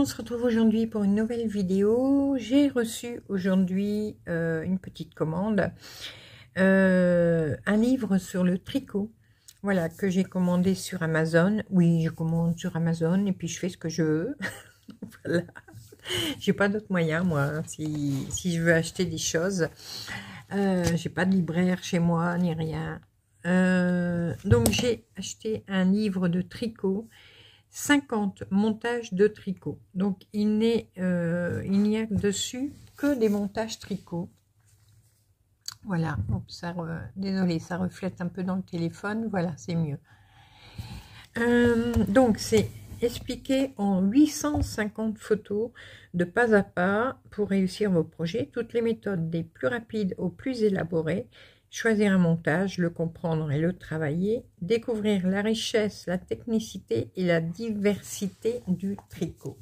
se retrouve aujourd'hui pour une nouvelle vidéo. J'ai reçu aujourd'hui une petite commande, un livre sur le tricot, voilà, que j'ai commandé sur Amazon. Oui, je commande sur Amazon et puis je fais ce que je veux. Voilà, j'ai pas d'autre moyen moi, hein, si je veux acheter des choses. J'ai pas de libraire chez moi ni rien. Donc j'ai acheté un livre de tricot. 50 montages de tricot. Donc il n'y a dessus que des montages tricot. Voilà. Désolé, ça reflète un peu dans le téléphone. Voilà, c'est mieux. Donc c'est expliqué en 850 photos de pas à pas pour réussir vos projets. Toutes les méthodes des plus rapides aux plus élaborées. Choisir un montage, le comprendre et le travailler, découvrir la richesse, la technicité et la diversité du tricot.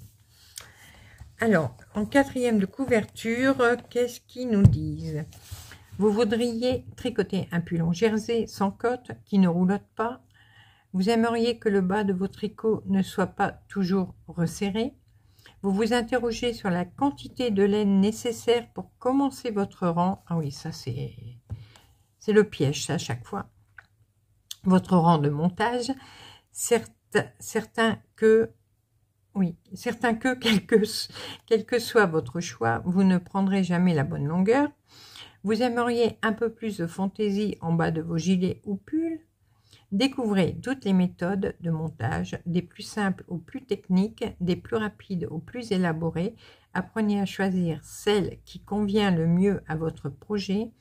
Alors, en quatrième de couverture, qu'est-ce qu'ils nous disent? Vous voudriez tricoter un pull en jersey sans cotte qui ne roulotte pas. Vous aimeriez que le bas de vos tricots ne soit pas toujours resserré. Vous vous interrogez sur la quantité de laine nécessaire pour commencer votre rang. Ah oui, ça c'est le piège, ça, à chaque fois. Votre rang de montage. Certains que, quel que soit votre choix, vous ne prendrez jamais la bonne longueur. Vous aimeriez un peu plus de fantaisie en bas de vos gilets ou pulls. Découvrez toutes les méthodes de montage, des plus simples aux plus techniques, des plus rapides aux plus élaborées. Apprenez à choisir celle qui convient le mieux à votre projet.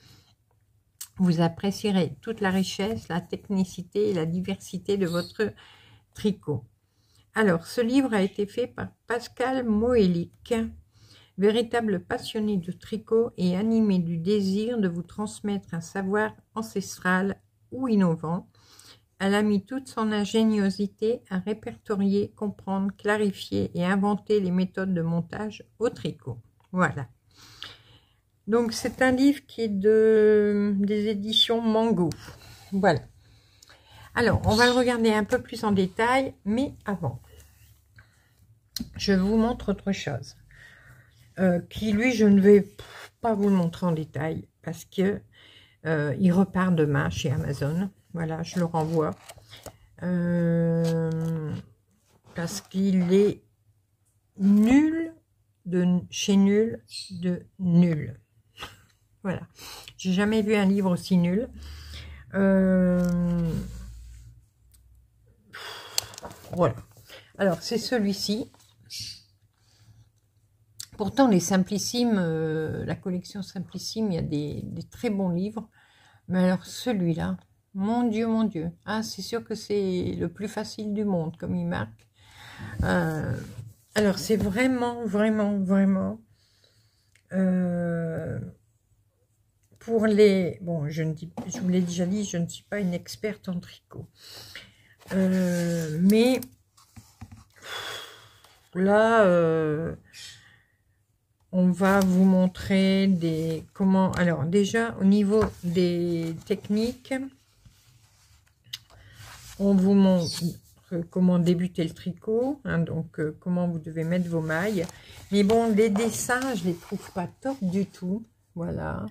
Vous apprécierez toute la richesse, la technicité et la diversité de votre tricot. Alors, ce livre a été fait par Pascal Moelic, véritable passionné de tricot et animé du désir de vous transmettre un savoir ancestral ou innovant. Elle a mis toute son ingéniosité à répertorier, comprendre, clarifier et inventer les méthodes de montage au tricot. Voilà. Donc, c'est un livre qui est des éditions Mango. Voilà. Alors, on va le regarder un peu plus en détail, mais avant, je vous montre autre chose. Qui, lui, je ne vais pas vous le montrer en détail, parce que il repart demain chez Amazon. Voilà, je le renvoie. Parce qu'il est nul, chez nul, de nul. Voilà, j'ai jamais vu un livre aussi nul. Voilà. Alors, c'est celui-ci. Pourtant, les Simplissimes, la collection Simplissime, il y a des très bons livres. Mais alors, celui-là, mon Dieu, mon Dieu. Ah, c'est sûr que c'est le plus facile du monde, comme il marque. Alors, c'est vraiment, vraiment, vraiment... pour les... Bon, je vous l'ai déjà dit, je ne suis pas une experte en tricot. Mais là, on va vous montrer comment... Alors, déjà, au niveau des techniques, on vous montre comment débuter le tricot, hein, donc comment vous devez mettre vos mailles. Mais bon, les dessins, je les trouve pas top du tout. Voilà.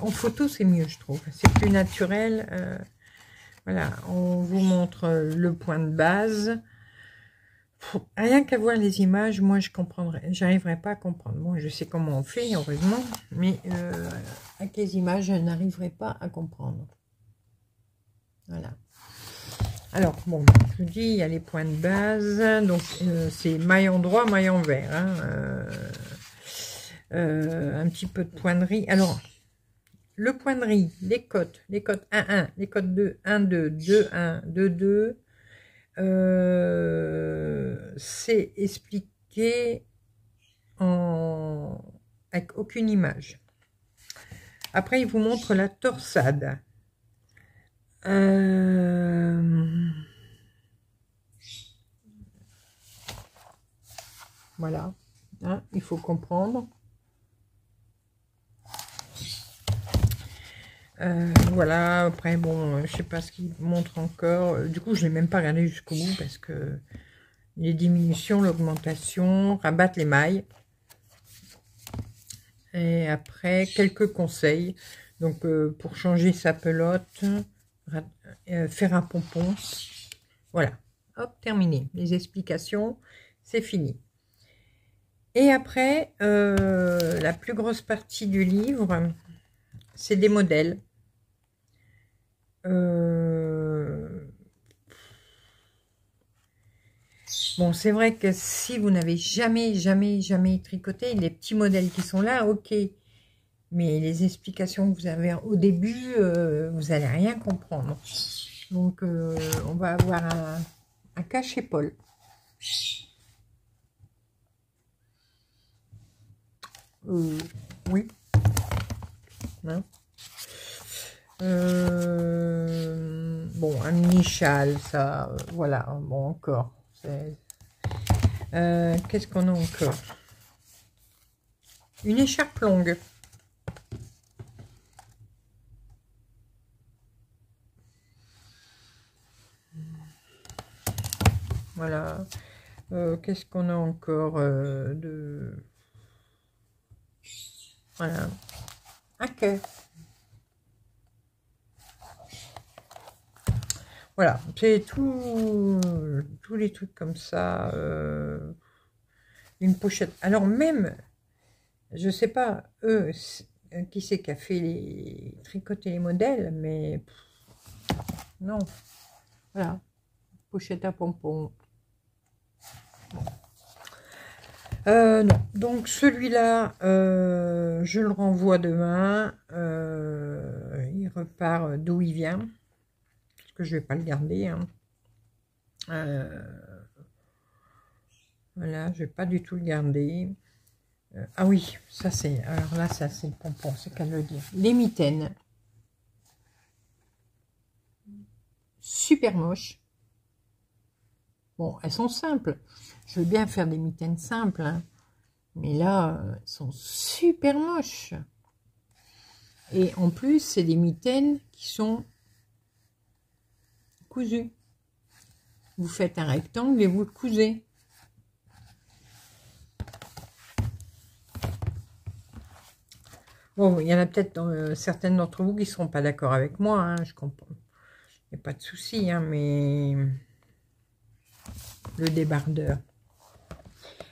En photo, c'est mieux, je trouve. C'est plus naturel. Voilà, on vous montre le point de base. Rien qu'à voir les images, moi, j'arriverai pas à comprendre. Bon, je sais comment on fait, heureusement, mais avec les images, je n'arriverai pas à comprendre. Voilà. Alors, bon, je vous dis, il y a les points de base. Donc, c'est maillon droit, maillon vert. Hein, un petit peu de poinnerie. Alors, le poinnerie, les cotes 1-1, les cotes 2, 1-2, 2-1, 2-2, c'est expliqué avec aucune image. Après, il vous montre la torsade. Voilà, hein, il faut comprendre. Voilà, après, bon, je sais pas ce qu'il montre encore. Du coup, je l'ai même pas regardé jusqu'au bout parce que les diminutions, l'augmentation, rabattre les mailles. Et après, quelques conseils. Donc, pour changer sa pelote, faire un pompon. Voilà. Hop, terminé. Les explications, c'est fini. Et après, la plus grosse partie du livre, c'est des modèles. Bon, c'est vrai que si vous n'avez jamais tricoté, les petits modèles qui sont là, ok. Mais les explications que vous avez au début, vous n'allez rien comprendre. Donc, on va avoir un cas chez Paul. Oui. Hein. Bon, un mini châle, ça, voilà. Bon, encore. Qu'est-ce qu'on a encore? Une écharpe longue. Voilà. Qu'est-ce qu'on a encore de... Voilà. Un cœur. Voilà. C'est tous les trucs comme ça. Une pochette. Alors même, je sais pas, eux, qui c'est qui a fait les tricoter les modèles, mais non. Voilà. Pochette à pompons. Non. Donc celui-là, je le renvoie demain. Il repart d'où il vient. Parce que je vais pas le garder. Hein. Voilà, je vais pas du tout le garder. Ah oui, ça c'est... Alors là, ça c'est le pompon, c'est qu'à le dire. Les mitaines. Super moches. Bon, elles sont simples. Je veux bien faire des mitaines simples. Hein. Mais là, elles sont super moches. Et en plus, c'est des mitaines qui sont cousues. Vous faites un rectangle et vous le cousez. Bon, il y en a peut-être certaines d'entre vous qui ne seront pas d'accord avec moi. Hein, je comprends. Il n'y a pas de souci, hein, mais... Le débardeur.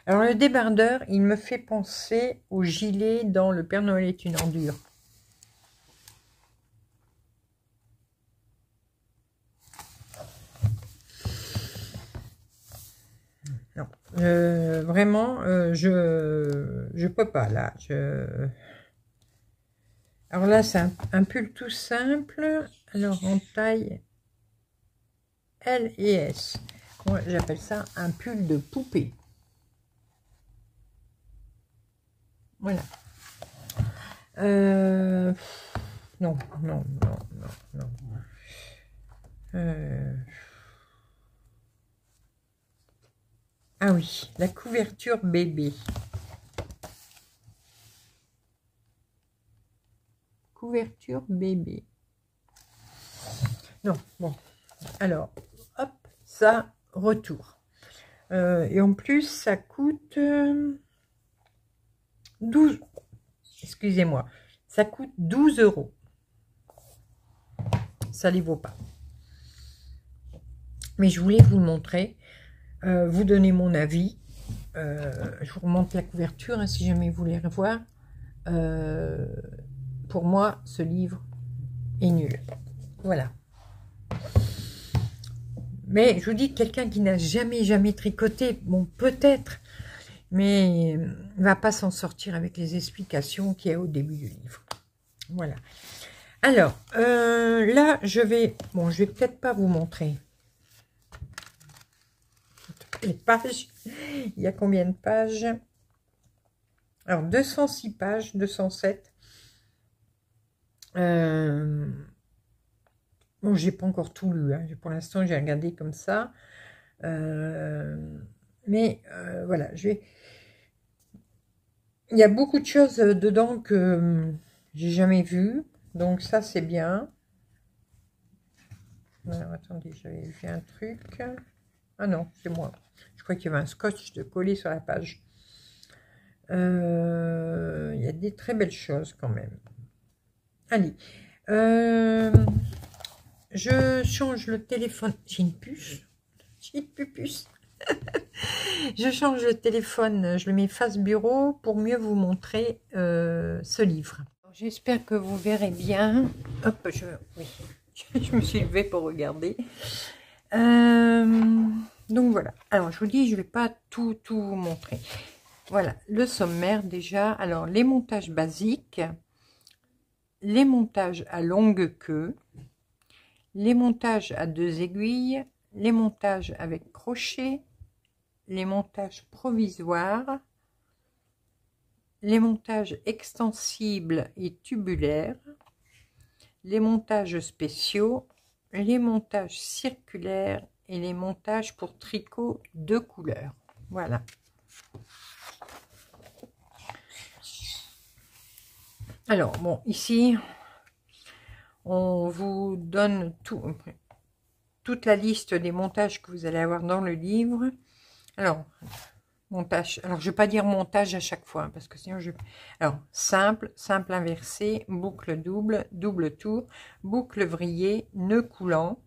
Alors, le débardeur, il me fait penser au gilet dans Le Père Noël est une ordure. Non, vraiment, je peux pas, là. Alors là, c'est un pull tout simple. Alors, en taille L et S. Moi, j'appelle ça un pull de poupée. Voilà. Non. Ah oui, la couverture bébé. Couverture bébé. Non, bon. Alors, hop, ça, retour. Et en plus, ça coûte 12. Excusez-moi. Ça coûte 12 €. Ça ne les vaut pas. Mais je voulais vous le montrer. Vous donner mon avis. Je vous remonte la couverture hein, si jamais vous voulez revoir. Pour moi, ce livre est nul. Voilà. Mais je vous dis, quelqu'un qui n'a jamais tricoté, bon, peut-être, mais ne va pas s'en sortir avec les explications qu'il y a au début du livre. Voilà. Alors, là, je vais peut-être pas vous montrer les pages. Il y a combien de pages? Alors, 206 pages, 207. Bon, j'ai pas encore tout lu. Hein. Pour l'instant, j'ai regardé comme ça. Mais voilà, il y a beaucoup de choses dedans que j'ai jamais vues. Donc ça c'est bien. Alors, attendez, j'avais vu un truc. Ah non, c'est moi. Je crois qu'il y avait un scotch de coller sur la page. Il y a des très belles choses quand même. Allez. Je change le téléphone. J'ai une puce. J'ai une puce. Je change le téléphone, je le mets face bureau pour mieux vous montrer ce livre. J'espère que vous verrez bien. Hop, oui, je me suis levée pour regarder. Donc voilà. Alors je vous dis, je ne vais pas tout vous montrer. Voilà, le sommaire déjà. Alors les montages basiques, les montages à longue queue, les montages à 2 aiguilles, les montages avec crochet, les montages provisoires, les montages extensibles et tubulaires, les montages spéciaux, les montages circulaires et les montages pour tricot de couleur. Voilà. Alors, bon, ici, on vous donne toute la liste des montages que vous allez avoir dans le livre. Alors, montage. Alors, je ne vais pas dire montage à chaque fois, parce que sinon, Alors, simple, simple inversé, boucle double, double tour, boucle vrillée, nœud coulant.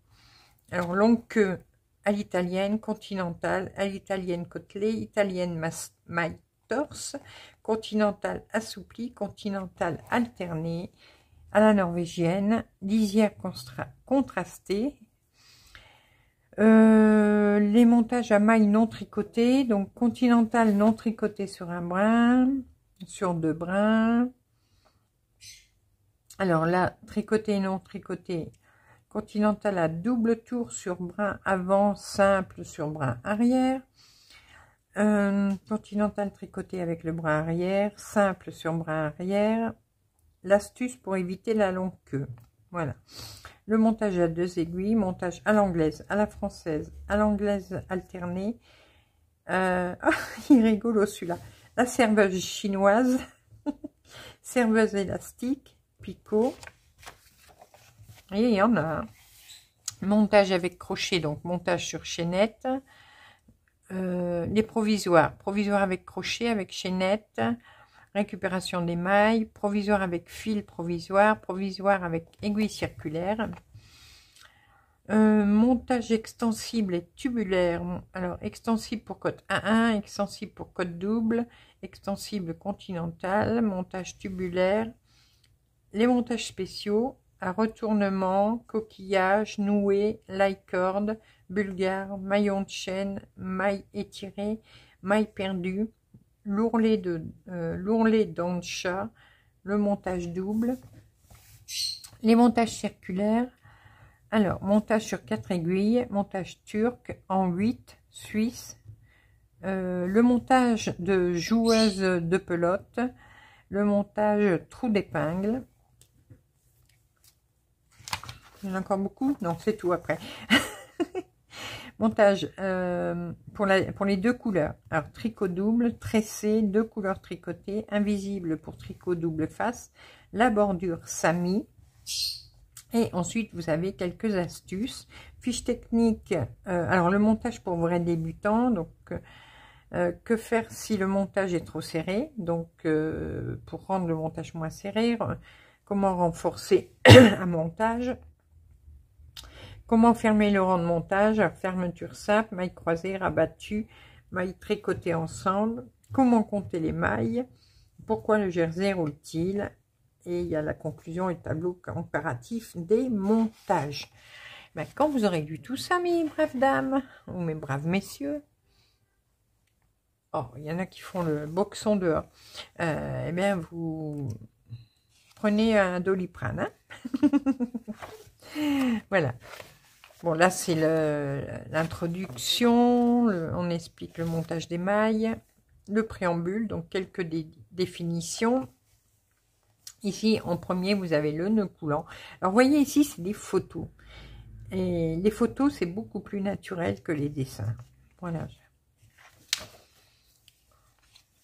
Alors, longue queue à l'italienne, continentale, à l'italienne côtelée, italienne maille torse, continentale assouplie, continentale alternée, à la norvégienne, lisière contrastée. Les montages à mailles non tricotées, donc continental non tricoté sur un brin, sur 2 brins. Alors là, tricoté et non tricoté, continental à double tour sur brin avant, simple sur brin arrière. Continental tricoté avec le brin arrière, simple sur brin arrière. L'astuce pour éviter la longue queue. Voilà. Le montage à 2 aiguilles, montage à l'anglaise, à la française, à l'anglaise alternée. Il rigolo celui-là. La serveuse chinoise, serveuse élastique, picot. Et il y en a. Montage avec crochet, donc montage sur chaînette. Les provisoires, provisoires avec crochet, avec chaînette. Récupération des mailles, provisoire avec fil provisoire, provisoire avec aiguille circulaire. Montage extensible et tubulaire. Alors, extensible pour côte 1-1, extensible pour côte double, extensible continental, montage tubulaire. Les montages spéciaux à retournement, coquillage, noué, light-cord, bulgare, maillon de chaîne, maille étirée, maille perdue, l'ourlet d'Ancha, le montage double, les montages circulaires. Alors, montage sur 4 aiguilles, montage turc en 8, suisse, le montage de joueuse de pelote, le montage trou d'épingle. Il y en a encore beaucoup? Non, c'est tout après. Montage pour les 2 couleurs. Alors, tricot double, tressé, 2 couleurs tricotées, invisible pour tricot double face, la bordure Sami. Et ensuite, vous avez quelques astuces. Fiche technique, alors le montage pour vrais débutants. Donc, que faire si le montage est trop serré? Donc, pour rendre le montage moins serré, comment renforcer un montage? Comment fermer le rang de montage? Fermeture simple, maille croisée, rabattue, maille tricotée ensemble. Comment compter les mailles? Pourquoi le jersey roule-t-il? Et il y a la conclusion et tableau comparatif des montages. Ben, quand vous aurez lu tout ça, mes braves dames, ou mes braves messieurs, oh, il y en a qui font le boxon dehors, eh bien, vous prenez un Doliprane. Hein. Voilà. Bon, là, c'est l'introduction, on explique le montage des mailles, le préambule, donc quelques définitions. Ici, en premier, vous avez le nœud coulant. Alors, vous voyez ici, c'est des photos. Et les photos, c'est beaucoup plus naturel que les dessins. Voilà.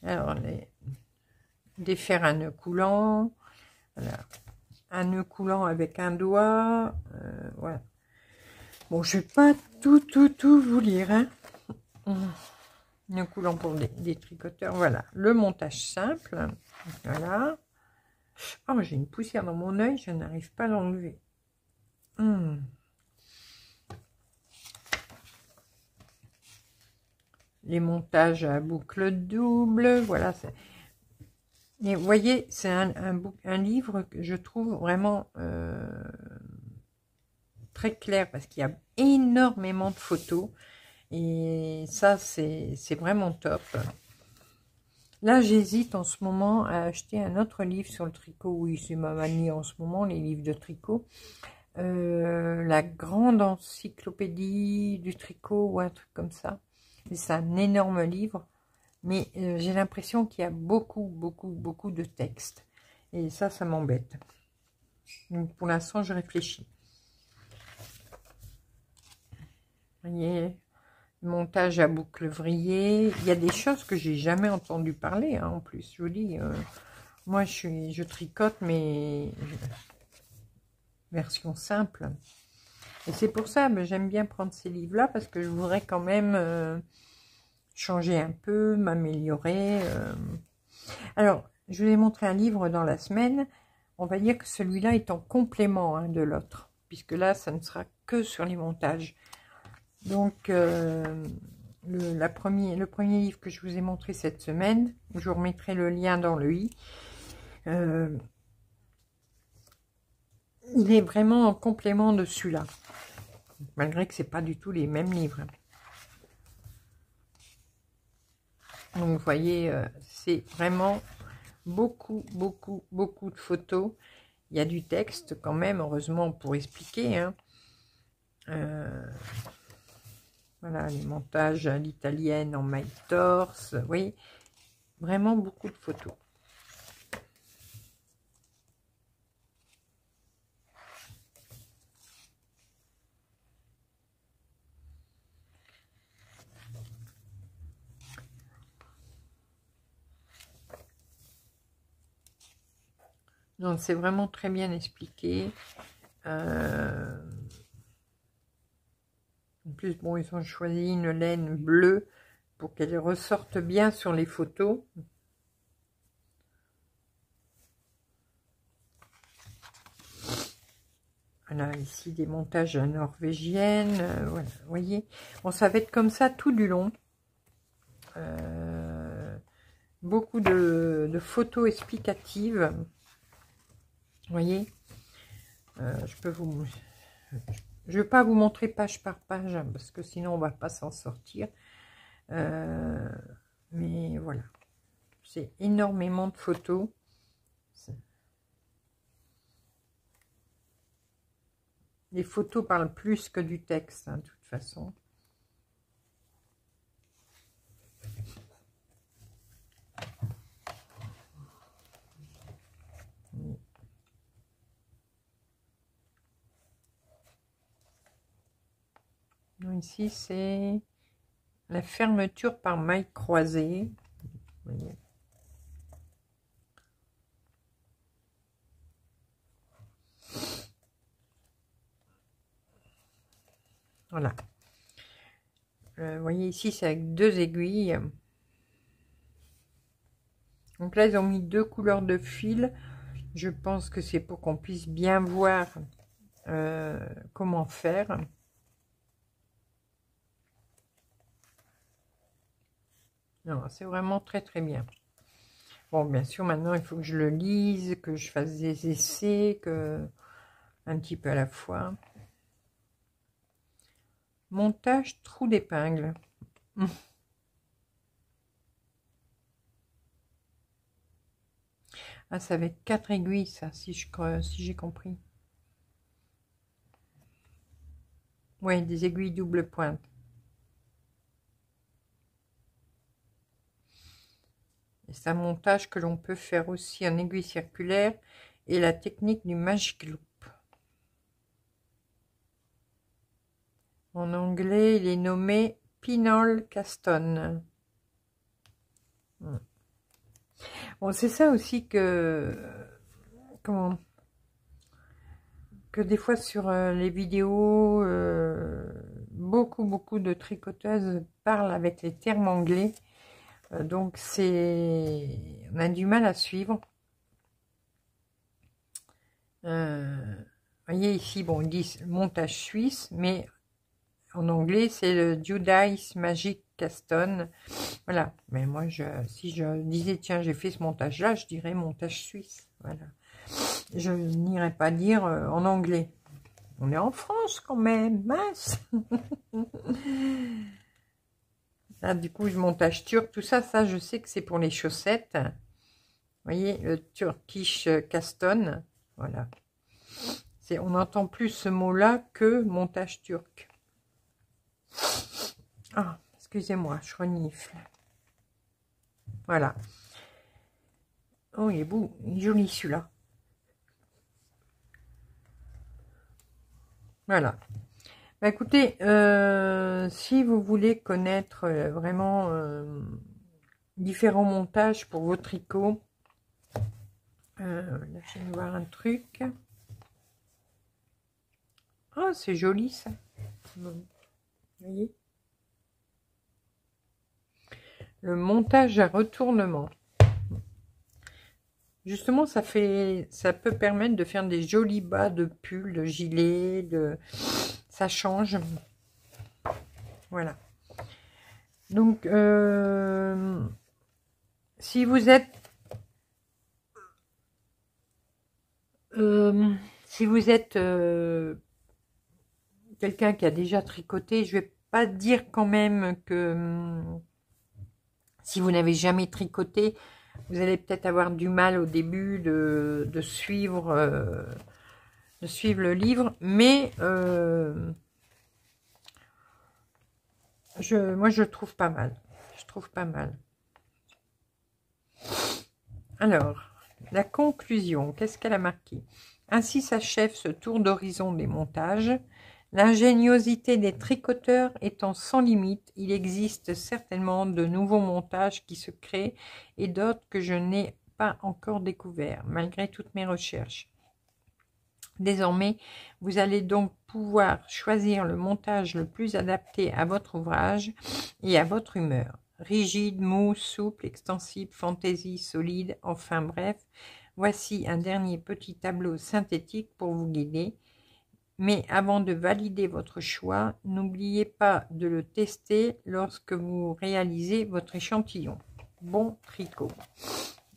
Alors, défaire un nœud coulant. Voilà. un nœud coulant avec un doigt. Voilà. Bon, je vais pas tout vous lire. Hein. Nœud coulant pour des tricoteurs. Voilà. Le montage simple. Voilà. Oh, j'ai une poussière dans mon œil. Je n'arrive pas à l'enlever. Les montages à boucle double. Voilà. Et vous voyez, c'est un livre que je trouve vraiment très clair parce qu'il y a énormément de photos et ça c'est vraiment top. Là j'hésite en ce moment à acheter un autre livre sur le tricot. Oui, c'est ma manie en ce moment, les livres de tricot. La grande encyclopédie du tricot ou un truc comme ça. C'est un énorme livre. Mais j'ai l'impression qu'il y a beaucoup de textes. Et ça m'embête. Donc pour l'instant, je réfléchis. Vous voyez, montage à boucle vrillée. Il y a des choses que j'ai jamais entendu parler, hein, en plus. Je vous dis, moi, je tricote, mais version simple. Et c'est pour ça que j'aime bien prendre ces livres-là, parce que je voudrais quand même... changer un peu, m'améliorer. Alors, je vous ai montré un livre dans la semaine. On va dire que celui-là est en complément de l'autre, puisque là, ça ne sera que sur les montages. Donc, le premier livre que je vous ai montré cette semaine, je vous remettrai le lien dans le i. Il est vraiment en complément de celui-là, malgré que c'est pas du tout les mêmes livres. Donc, vous voyez, c'est vraiment beaucoup de photos. Il y a du texte quand même, heureusement, pour expliquer. Hein. Voilà, les montages à l'italienne en maille torse. Vous voyez, vraiment beaucoup de photos. Donc, c'est vraiment très bien expliqué. En plus, bon, ils ont choisi une laine bleue pour qu'elle ressorte bien sur les photos. Voilà, ici des montages norvégiennes. Voilà, vous voyez. Bon, ça va être comme ça tout du long. Beaucoup de photos explicatives. Vous voyez, je vais pas vous montrer page par page parce que sinon on va pas s'en sortir. Mais voilà, c'est énormément de photos. Les photos parlent plus que du texte, hein, de toute façon. Donc ici, c'est la fermeture par maille croisée. Vous voyez. Voilà. Vous voyez ici, c'est avec 2 aiguilles. Donc là, ils ont mis 2 couleurs de fil. Je pense que c'est pour qu'on puisse bien voir comment faire. Non, c'est vraiment très bien. Bon, bien sûr, maintenant, il faut que je le lise, que je fasse des essais, un petit peu à la fois. Montage trou d'épingle. Ah, ça va être 4 aiguilles, ça, si j'ai compris. Oui, des aiguilles double pointe. C'est un montage que l'on peut faire aussi en aiguille circulaire et la technique du magic loop. En anglais, il est nommé Pinhole Caston. Bon, c'est ça aussi que... Comment que des fois sur les vidéos, beaucoup de tricoteuses parlent avec les termes anglais. Donc on a du mal à suivre. Voyez ici, bon, ils disent montage suisse, mais en anglais, c'est le Judice Magic Caston. Voilà. Mais moi, si je disais, tiens, j'ai fait ce montage-là, je dirais montage suisse. Voilà. Je n'irais pas dire en anglais. On est en France quand même, mince. Là, du coup, je montage turc, tout ça, je sais que c'est pour les chaussettes. Vous voyez, le Turkish Caston. Voilà. On n'entend plus ce mot-là que montage turc. Ah, excusez-moi, je renifle. Voilà. Oh, il est beau, il est joli celui-là. Voilà. Bah, écoutez, si vous voulez connaître vraiment différents montages pour vos tricots, là, je vais voir un truc. Oh, c'est joli ça. Vous voyez? Le montage à retournement. Justement, ça peut permettre de faire des jolis bas de pull, de gilet, ça change. Voilà. Donc, si vous êtes quelqu'un qui a déjà tricoté, je vais pas dire quand même que si vous n'avez jamais tricoté, vous allez peut-être avoir du mal au début de suivre le livre, mais moi je trouve pas mal. Je trouve pas mal. Alors, la conclusion, qu'est-ce qu'elle a marqué? Ainsi s'achève ce tour d'horizon des montages. L'ingéniosité des tricoteurs étant sans limite, il existe certainement de nouveaux montages qui se créent et d'autres que je n'ai pas encore découverts, malgré toutes mes recherches. Désormais, vous allez donc pouvoir choisir le montage le plus adapté à votre ouvrage et à votre humeur. Rigide, mou, souple, extensible, fantaisie, solide, enfin bref, voici un dernier petit tableau synthétique pour vous guider. Mais avant de valider votre choix, n'oubliez pas de le tester lorsque vous réalisez votre échantillon. Bon tricot.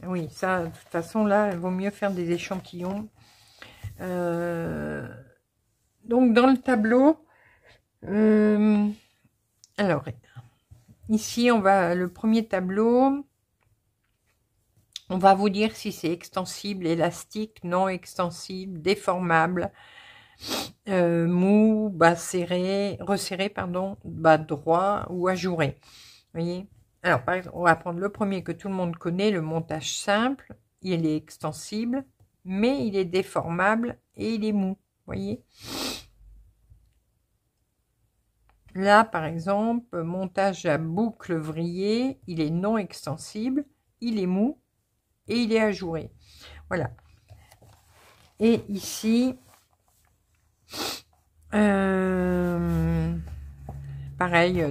Oui, ça, de toute façon, là, il vaut mieux faire des échantillons. Donc, dans le tableau, alors, ici, le premier tableau, on va vous dire si c'est extensible, élastique, non extensible, déformable, mou, bas serré, resserré, pardon, bas droit ou ajouré. Vous voyez? Alors, par exemple, on va prendre le premier que tout le monde connaît, le montage simple. Il est extensible, mais il est déformable et il est mou. Vous voyez? Là, par exemple, montage à boucle vrillée, il est non extensible, il est mou et il est ajouré. Voilà. Et ici, pareil,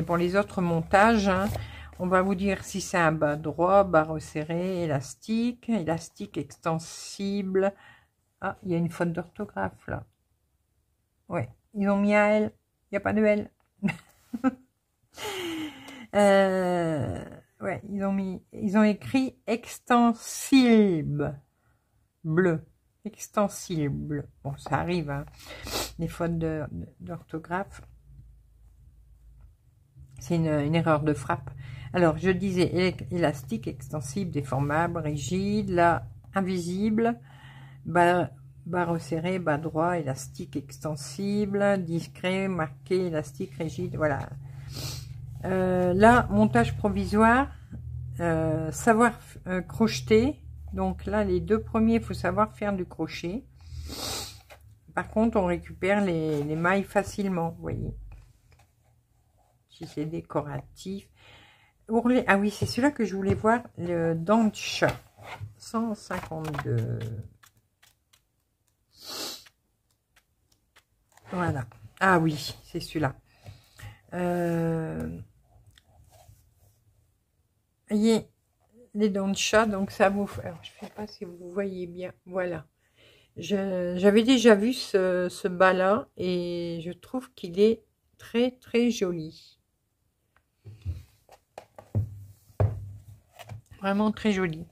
pour les autres montages, hein, on va vous dire si c'est un bas droit, bas resserré, élastique, élastique extensible. Ah, il y a une faute d'orthographe là. Ouais, ils ont mis un L, il n'y a pas de L. Ouais, ils ont écrit extensible bleu. Extensible. Bon, ça arrive, hein, les fautes d'orthographe. C'est une erreur de frappe. Alors, je disais élastique, extensible, déformable, rigide, là, invisible, bas resserré, bas droit, élastique, extensible, discret, marqué, élastique, rigide, voilà. Là, montage provisoire, savoir crocheter. Donc là, les deux premiers, il faut savoir faire du crochet. Par contre, on récupère les mailles facilement, vous voyez. Si c'est décoratif. Ourlet, ah oui, c'est celui-là que je voulais voir, le dent de chat. 152. Voilà. Ah oui, c'est celui-là. Voyez les dents de chat, donc ça vous... Alors, je ne sais pas si vous voyez bien. Voilà. J'avais déjà vu ce bas-là et je trouve qu'il est très très joli. Vraiment très joli.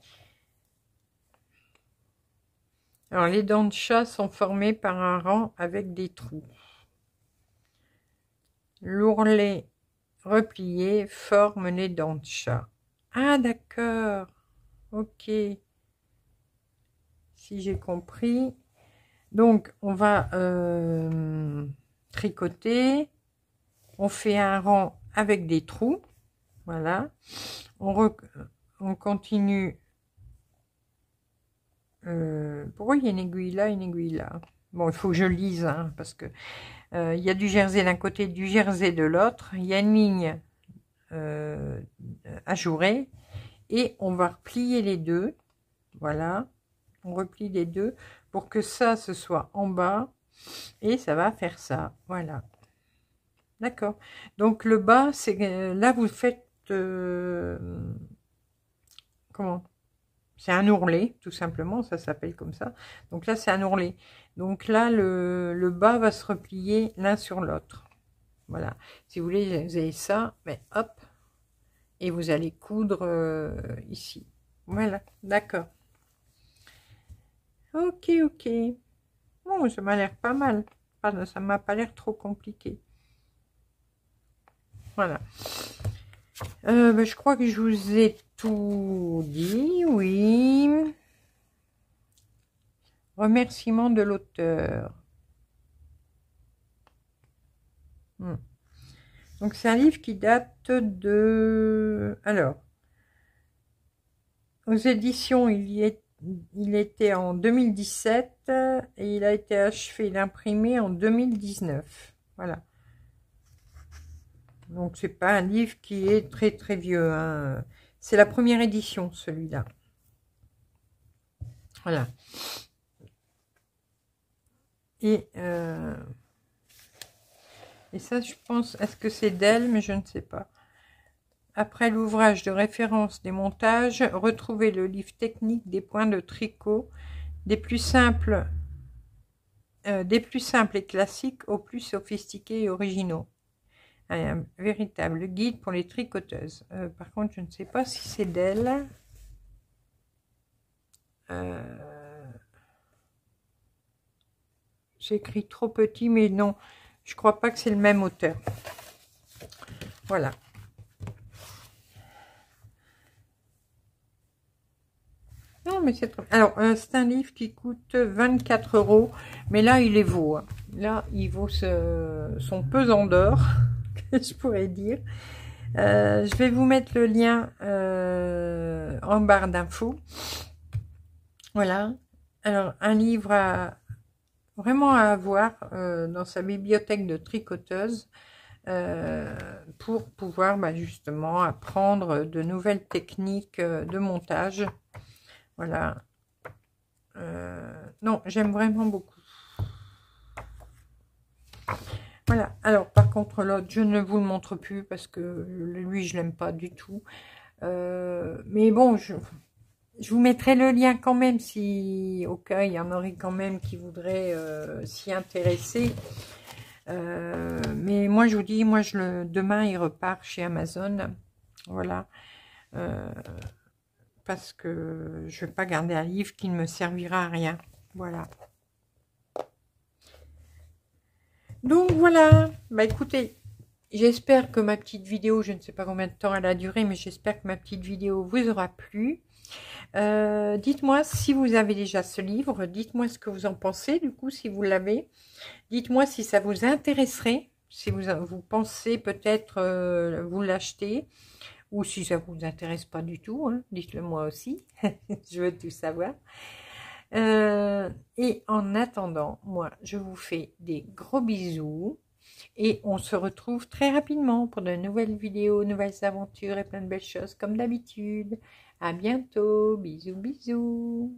Alors, les dents de chat sont formées par un rang avec des trous. L'ourlet replié forme les dents de chat. Ah, d'accord. Ok. Si j'ai compris. Donc, on va tricoter. On fait un rang avec des trous. Voilà. On continue. Pourquoi il y a une aiguille là, une aiguille là? Bon, il faut que je lise, hein, parce que il y a du jersey d'un côté, du jersey de l'autre. Il y a une ligne ajourée. Et on va replier les deux. Voilà. On replie les deux pour que ça, ce soit en bas. Et ça va faire ça. Voilà. D'accord. Donc, le bas, c'est... là, vous faites... comment? C'est un ourlet, tout simplement. Ça s'appelle comme ça. Donc là, c'est un ourlet. Donc là, le bas va se replier l'un sur l'autre. Voilà. Si vous voulez, vous avez ça. Mais hop. Et vous allez coudre ici. Voilà. D'accord. Ok, ok. Bon, ça m'a l'air pas mal. Ça m'a pas l'air trop compliqué. Voilà. Je crois que je vous ai tout dit, oui. Remerciement de l'auteur. Donc, c'est un livre qui date de... Alors, aux éditions, il était en 2017 et il a été achevé d'imprimé en 2019. Voilà. Donc, c'est pas un livre qui est très très vieux, hein. C'est la première édition, celui-là. Voilà. Et ça, je pense, est-ce que c'est d'elle, mais je ne sais pas. Après l'ouvrage de référence des montages, retrouvez le livre technique des points de tricot, des plus simples et classiques aux plus sophistiqués et originaux. Un véritable guide pour les tricoteuses. Par contre, je ne sais pas si c'est d'elle. J'ai écrit trop petit, mais non, je crois pas que c'est le même auteur. Voilà. Non, mais c'est très... Alors, c'est un livre qui coûte 24 €, mais là, il les vaut. Hein. Là, il vaut son pesant d'or, je pourrais dire. Je vais vous mettre le lien en barre d'infos. Voilà. Alors, un livre vraiment à avoir dans sa bibliothèque de tricoteuse pour pouvoir justement apprendre de nouvelles techniques de montage. Voilà. Non, j'aime vraiment beaucoup. Voilà. Alors, par contre, l'autre, je ne vous le montre plus parce que lui, je l'aime pas du tout. Mais bon, je vous mettrai le lien quand même si, au cas, il y en aurait quand même qui voudraient s'y intéresser. Mais moi, je vous dis, demain, il repart chez Amazon. Voilà. Parce que je ne vais pas garder un livre qui ne me servira à rien. Voilà. Donc voilà, écoutez, j'espère que ma petite vidéo, je ne sais pas combien de temps elle a duré, mais j'espère que ma petite vidéo vous aura plu. Dites-moi si vous avez déjà ce livre, dites-moi ce que vous en pensez, du coup, si vous l'avez. Dites-moi si ça vous intéresserait, si vous pensez peut-être vous l'acheter. Ou si ça ne vous intéresse pas du tout, hein, dites-le moi aussi. Je veux tout savoir. Et en attendant, moi, je vous fais des gros bisous. Et on se retrouve très rapidement pour de nouvelles vidéos, nouvelles aventures et plein de belles choses comme d'habitude. À bientôt. Bisous, bisous.